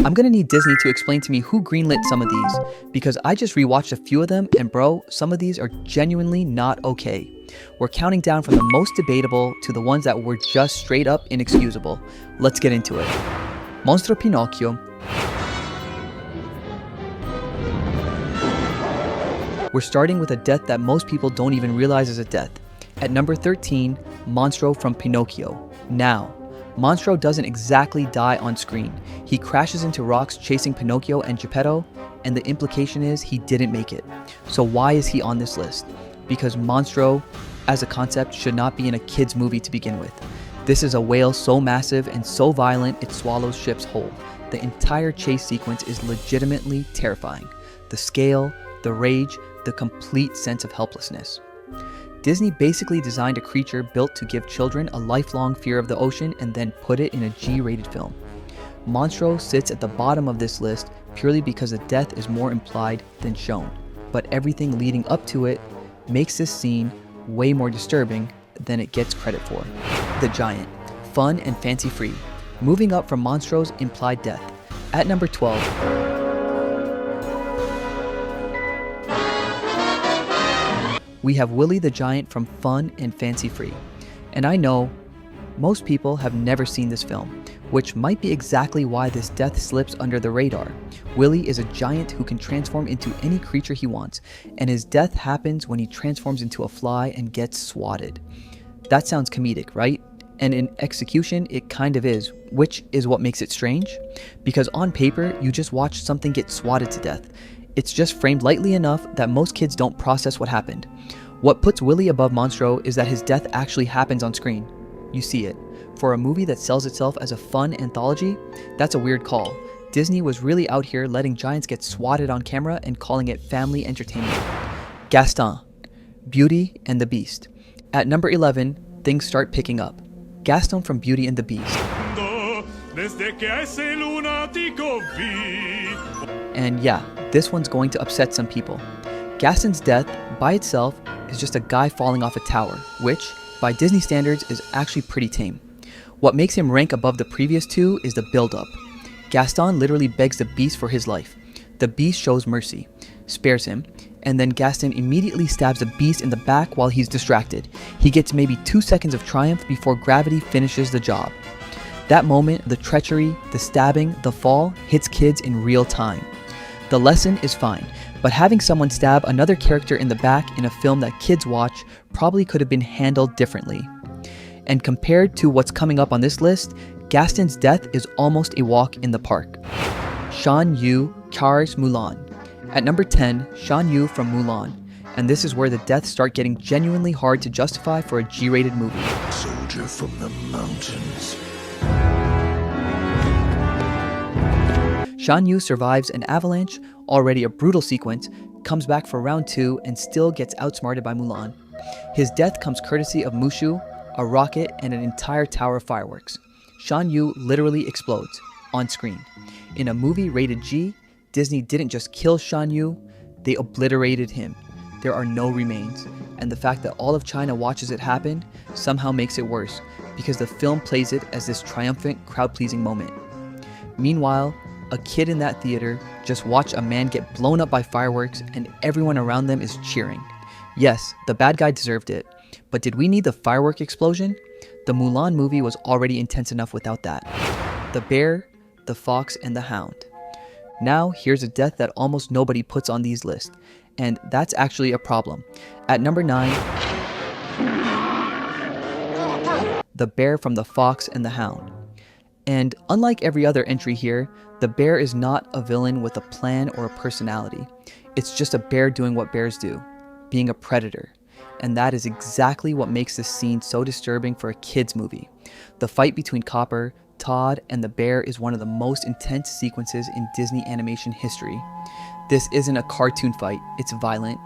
I'm gonna need Disney to explain to me who greenlit some of these, because I just rewatched a few of them and bro, some of these are genuinely not okay. We're counting down from the most debatable to the ones that were just straight up inexcusable. Let's get into it. Monstro Pinocchio. We're starting with a death that most people don't even realize is a death. At number 13, Monstro from Pinocchio. Now, Monstro doesn't exactly die on screen. He crashes into rocks chasing Pinocchio and Geppetto, and the implication is he didn't make it. So why is he on this list? Because Monstro, as a concept, should not be in a kid's movie to begin with. This is a whale so massive and so violent it swallows ships whole. The entire chase sequence is legitimately terrifying. The scale, the rage, the complete sense of helplessness. Disney basically designed a creature built to give children a lifelong fear of the ocean and then put it in a G-rated film. Monstro sits at the bottom of this list purely because the death is more implied than shown, but everything leading up to it makes this scene way more disturbing than it gets credit for. The Giant, fun and fancy-free, moving up from Monstro's implied death. At number 12, we have Willy the Giant from Fun and Fancy Free. And I know most people have never seen this film, which might be exactly why this death slips under the radar. Willy is a giant who can transform into any creature he wants, and his death happens when he transforms into a fly and gets swatted. That sounds comedic, right? And in execution, it kind of is, which is what makes it strange. Because on paper, you just watch something get swatted to death. It's just framed lightly enough that most kids don't process what happened. What puts Willy above Monstro is that his death actually happens on screen. You see it. For a movie that sells itself as a fun anthology, that's a weird call. Disney was really out here letting giants get swatted on camera and calling it family entertainment. Gaston, Beauty and the Beast. At number 11, things start picking up. Gaston from Beauty and the Beast. And yeah, this one's going to upset some people. Gaston's death, by itself, is just a guy falling off a tower, which, by Disney standards, is actually pretty tame. What makes him rank above the previous two is the build-up. Gaston literally begs the Beast for his life. The Beast shows mercy, spares him, and then Gaston immediately stabs the Beast in the back while he's distracted. He gets maybe 2 seconds of triumph before gravity finishes the job. That moment, the treachery, the stabbing, the fall, hits kids in real time. The lesson is fine, but having someone stab another character in the back in a film that kids watch probably could have been handled differently. And compared to what's coming up on this list, Gaston's death is almost a walk in the park. Sha Yu, Cars Mulan. At number 10, Sha Yu from Mulan. And this is where the deaths start getting genuinely hard to justify for a G-rated movie. Soldier from the mountains. Sha Yu survives an avalanche, already a brutal sequence, comes back for round 2 and still gets outsmarted by Mulan. His death comes courtesy of Mushu, a rocket, and an entire tower of fireworks. Sha Yu literally explodes, on screen. In a movie rated G, Disney didn't just kill Sha Yu, they obliterated him. There are no remains, and the fact that all of China watches it happen somehow makes it worse, because the film plays it as this triumphant, crowd-pleasing moment. Meanwhile, a kid in that theater just watched a man get blown up by fireworks and everyone around them is cheering. Yes, the bad guy deserved it, but did we need the firework explosion? The Mulan movie was already intense enough without that. The bear, the fox, and the hound. Now, here's a death that almost nobody puts on these lists, and that's actually a problem. At number 9, the bear from the fox and the hound. And unlike every other entry here, the bear is not a villain with a plan or a personality. It's just a bear doing what bears do, being a predator. And that is exactly what makes this scene so disturbing for a kid's movie. The fight between Copper, Todd, and the bear is one of the most intense sequences in Disney animation history. This isn't a cartoon fight, it's violent,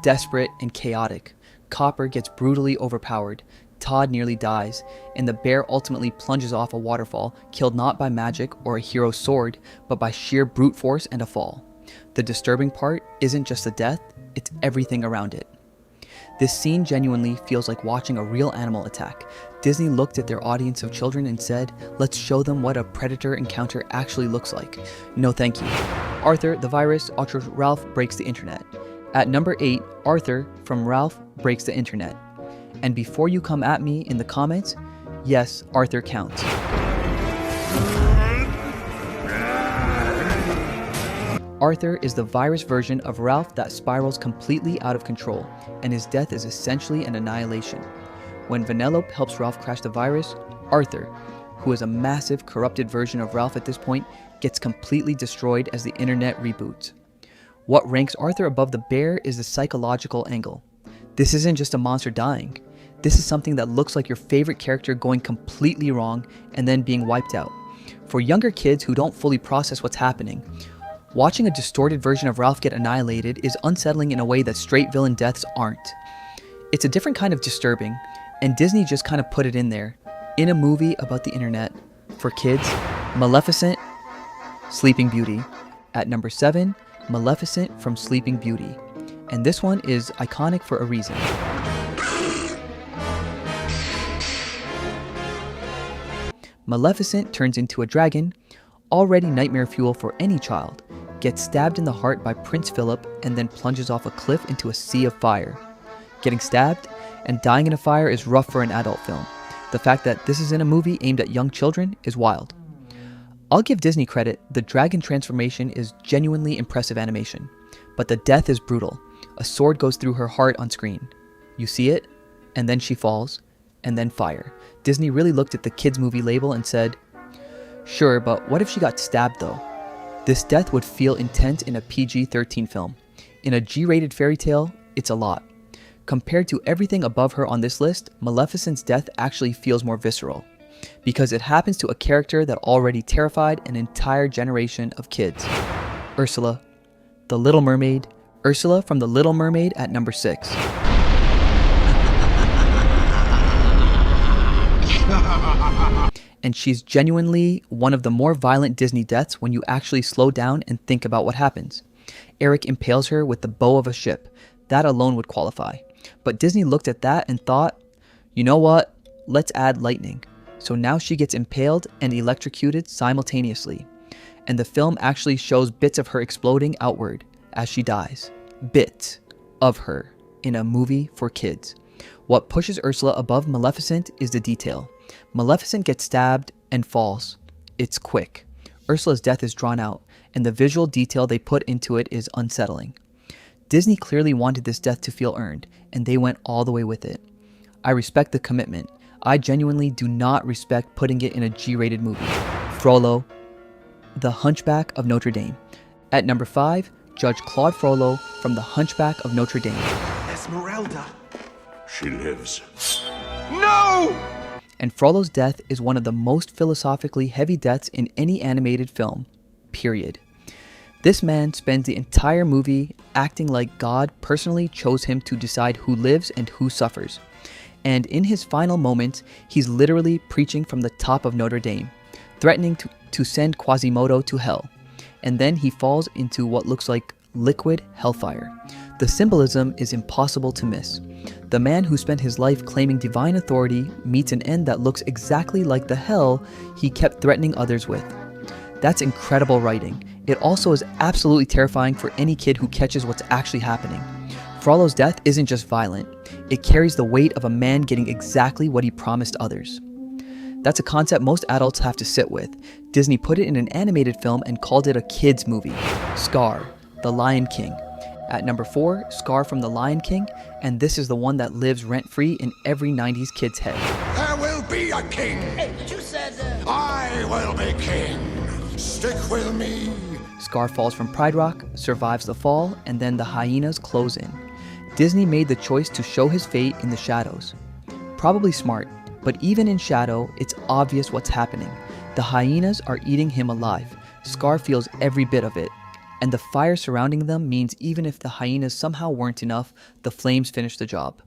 desperate, and chaotic. Copper gets brutally overpowered, Todd nearly dies, and the bear ultimately plunges off a waterfall, killed not by magic or a hero's sword, but by sheer brute force and a fall. The disturbing part isn't just the death, it's everything around it. This scene genuinely feels like watching a real animal attack. Disney looked at their audience of children and said, let's show them what a predator encounter actually looks like. No thank you. Arthur, the virus, Ultra Ralph breaks the internet. At number 8, Arthur from Ralph breaks the internet. And before you come at me in the comments, yes, Arthur counts. Arthur is the virus version of Ralph that spirals completely out of control, and his death is essentially an annihilation. When Vanellope helps Ralph crash the virus, Arthur, who is a massive corrupted version of Ralph at this point, gets completely destroyed as the internet reboots. What ranks Arthur above the bear is the psychological angle. This isn't just a monster dying. This is something that looks like your favorite character going completely wrong and then being wiped out. For younger kids who don't fully process what's happening, watching a distorted version of Ralph get annihilated is unsettling in a way that straight villain deaths aren't. It's a different kind of disturbing, and Disney just kind of put it in there. In a movie about the internet, for kids, Maleficent, Sleeping Beauty. At number 7, Maleficent from Sleeping Beauty. And this one is iconic for a reason. Maleficent turns into a dragon, already nightmare fuel for any child, gets stabbed in the heart by Prince Philip, and then plunges off a cliff into a sea of fire. Getting stabbed and dying in a fire is rough for an adult film. The fact that this is in a movie aimed at young children is wild. I'll give Disney credit, the dragon transformation is genuinely impressive animation, but the death is brutal. A sword goes through her heart on screen. You see it, and then she falls, and then fire. Disney really looked at the kids movie label and said, sure, but what if she got stabbed though? This death would feel intense in a PG-13 film. In a G-rated fairy tale, it's a lot. Compared to everything above her on this list, Maleficent's death actually feels more visceral, because it happens to a character that already terrified an entire generation of kids. Ursula, the Little Mermaid. Ursula from The Little Mermaid at number 6. And she's genuinely one of the more violent Disney deaths when you actually slow down and think about what happens. Eric impales her with the bow of a ship. That alone would qualify. But Disney looked at that and thought, you know what? Let's add lightning. So now she gets impaled and electrocuted simultaneously. And the film actually shows bits of her exploding outward as she dies. Bits of her in a movie for kids. What pushes Ursula above Maleficent is the detail. Maleficent gets stabbed and falls. It's quick. Ursula's death is drawn out, and the visual detail they put into it is unsettling. Disney clearly wanted this death to feel earned, and they went all the way with it. I respect the commitment. I genuinely do not respect putting it in a G-rated movie. Frollo, the Hunchback of Notre Dame. At number 5, Judge Claude Frollo from The Hunchback of Notre Dame. Esmeralda. She lives. No! And Frollo's death is one of the most philosophically heavy deaths in any animated film, period. This man spends the entire movie acting like God personally chose him to decide who lives and who suffers. And in his final moments, he's literally preaching from the top of Notre Dame, threatening to send Quasimodo to hell. And then he falls into what looks like liquid hellfire. The symbolism is impossible to miss. The man who spent his life claiming divine authority meets an end that looks exactly like the hell he kept threatening others with. That's incredible writing. It also is absolutely terrifying for any kid who catches what's actually happening. Frollo's death isn't just violent, it carries the weight of a man getting exactly what he promised others. That's a concept most adults have to sit with. Disney put it in an animated film and called it a kids movie. Scar, the Lion King. At number 4, Scar from The Lion King, and this is the one that lives rent-free in every 90s kid's head. There will be a king. Hey, but you said I will be king. Stick with me. Scar falls from Pride Rock, survives the fall, and then the hyenas close in. Disney made the choice to show his fate in the shadows. Probably smart, but even in shadow, it's obvious what's happening. The hyenas are eating him alive. Scar feels every bit of it. And the fire surrounding them means even if the hyenas somehow weren't enough, the flames finish the job.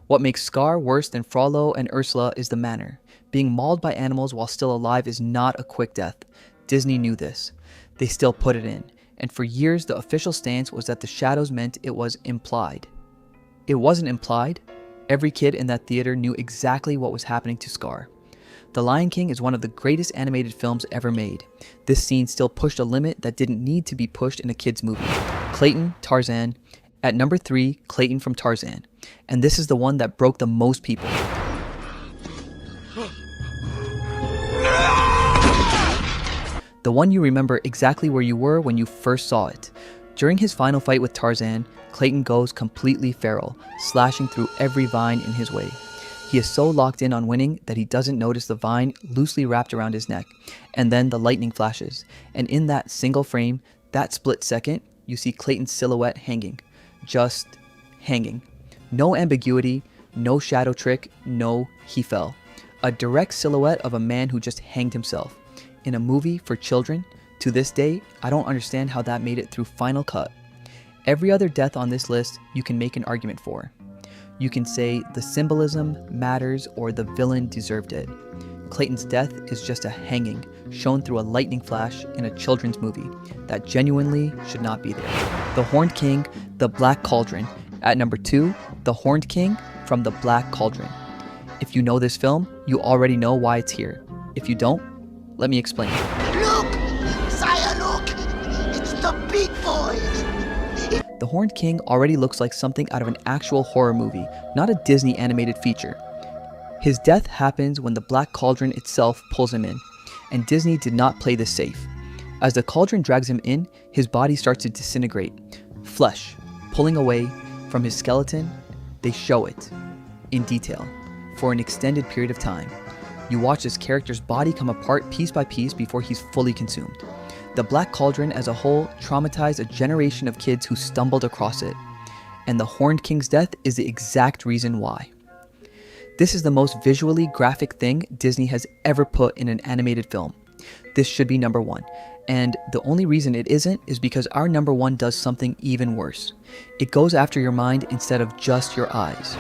What makes Scar worse than Frollo and Ursula is the manner. Being mauled by animals while still alive is not a quick death. Disney knew this. They still put it in. And for years, the official stance was that the shadows meant it was implied. It wasn't implied. Every kid in that theater knew exactly what was happening to Scar. The Lion King is one of the greatest animated films ever made. This scene still pushed a limit that didn't need to be pushed in a kid's movie. Clayton, Tarzan. At number 3, Clayton from Tarzan. And this is the one that broke the most people. The one you remember exactly where you were when you first saw it. During his final fight with Tarzan, Clayton goes completely feral, slashing through every vine in his way. He is so locked in on winning that he doesn't notice the vine loosely wrapped around his neck, and then the lightning flashes, and in that single frame, that split second, you see Clayton's silhouette hanging. Just hanging. No ambiguity, no shadow trick, no he fell. A direct silhouette of a man who just hanged himself. In a movie for children, to this day, I don't understand how that made it through Final Cut. Every other death on this list you can make an argument for. You can say the symbolism matters or the villain deserved it. Clayton's death is just a hanging shown through a lightning flash in a children's movie that genuinely should not be there. The Horned King, The Black Cauldron. At number 2, The Horned King from The Black Cauldron. If you know this film, you already know why it's here. If you don't, let me explain. Look! Sire, look! It's the big boys! The Horned King already looks like something out of an actual horror movie, not a Disney animated feature. His death happens when the Black Cauldron itself pulls him in, and Disney did not play this safe. As the cauldron drags him in, his body starts to disintegrate. Flesh pulling away from his skeleton, they show it in detail for an extended period of time. You watch this character's body come apart piece by piece before he's fully consumed. The Black Cauldron as a whole traumatized a generation of kids who stumbled across it, and the Horned King's death is the exact reason why. This is the most visually graphic thing Disney has ever put in an animated film. This should be number 1, and the only reason it isn't is because our number 1 does something even worse. It goes after your mind instead of just your eyes.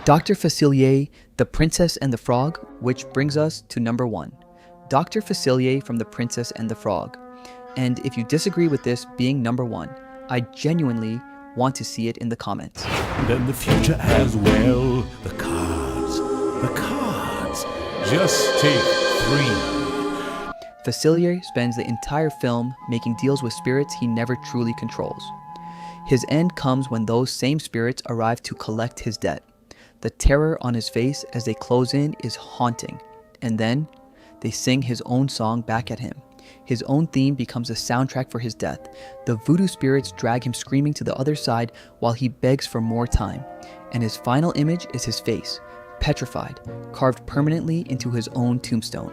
Dr. Facilier, The Princess and the Frog, which brings us to number 1. Dr. Facilier from The Princess and the Frog. And if you disagree with this being number 1, I genuinely want to see it in the comments. Then the future as well. The cards. Just take 3. Facilier spends the entire film making deals with spirits he never truly controls. His end comes when those same spirits arrive to collect his debt. The terror on his face as they close in is haunting, and then they sing his own song back at him. His own theme becomes a soundtrack for his death. The voodoo spirits drag him screaming to the other side while he begs for more time, and his final image is his face, petrified, carved permanently into his own tombstone.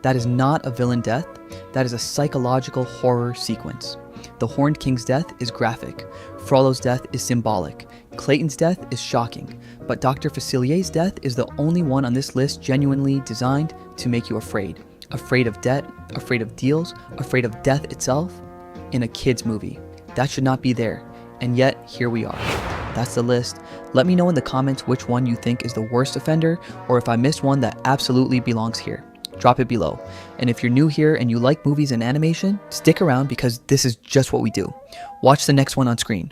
That is not a villain death, that is a psychological horror sequence. The Horned King's death is graphic, Frollo's death is symbolic, Clayton's death is shocking, but Dr. Facilier's death is the only one on this list genuinely designed to make you afraid. Afraid of debt, afraid of deals, afraid of death itself in a kid's movie. That should not be there, and yet here we are. That's the list. Let me know in the comments which one you think is the worst offender, or if I missed one that absolutely belongs here. Drop it below. And if you're new here and you like movies and animation, stick around because this is just what we do. Watch the next one on screen.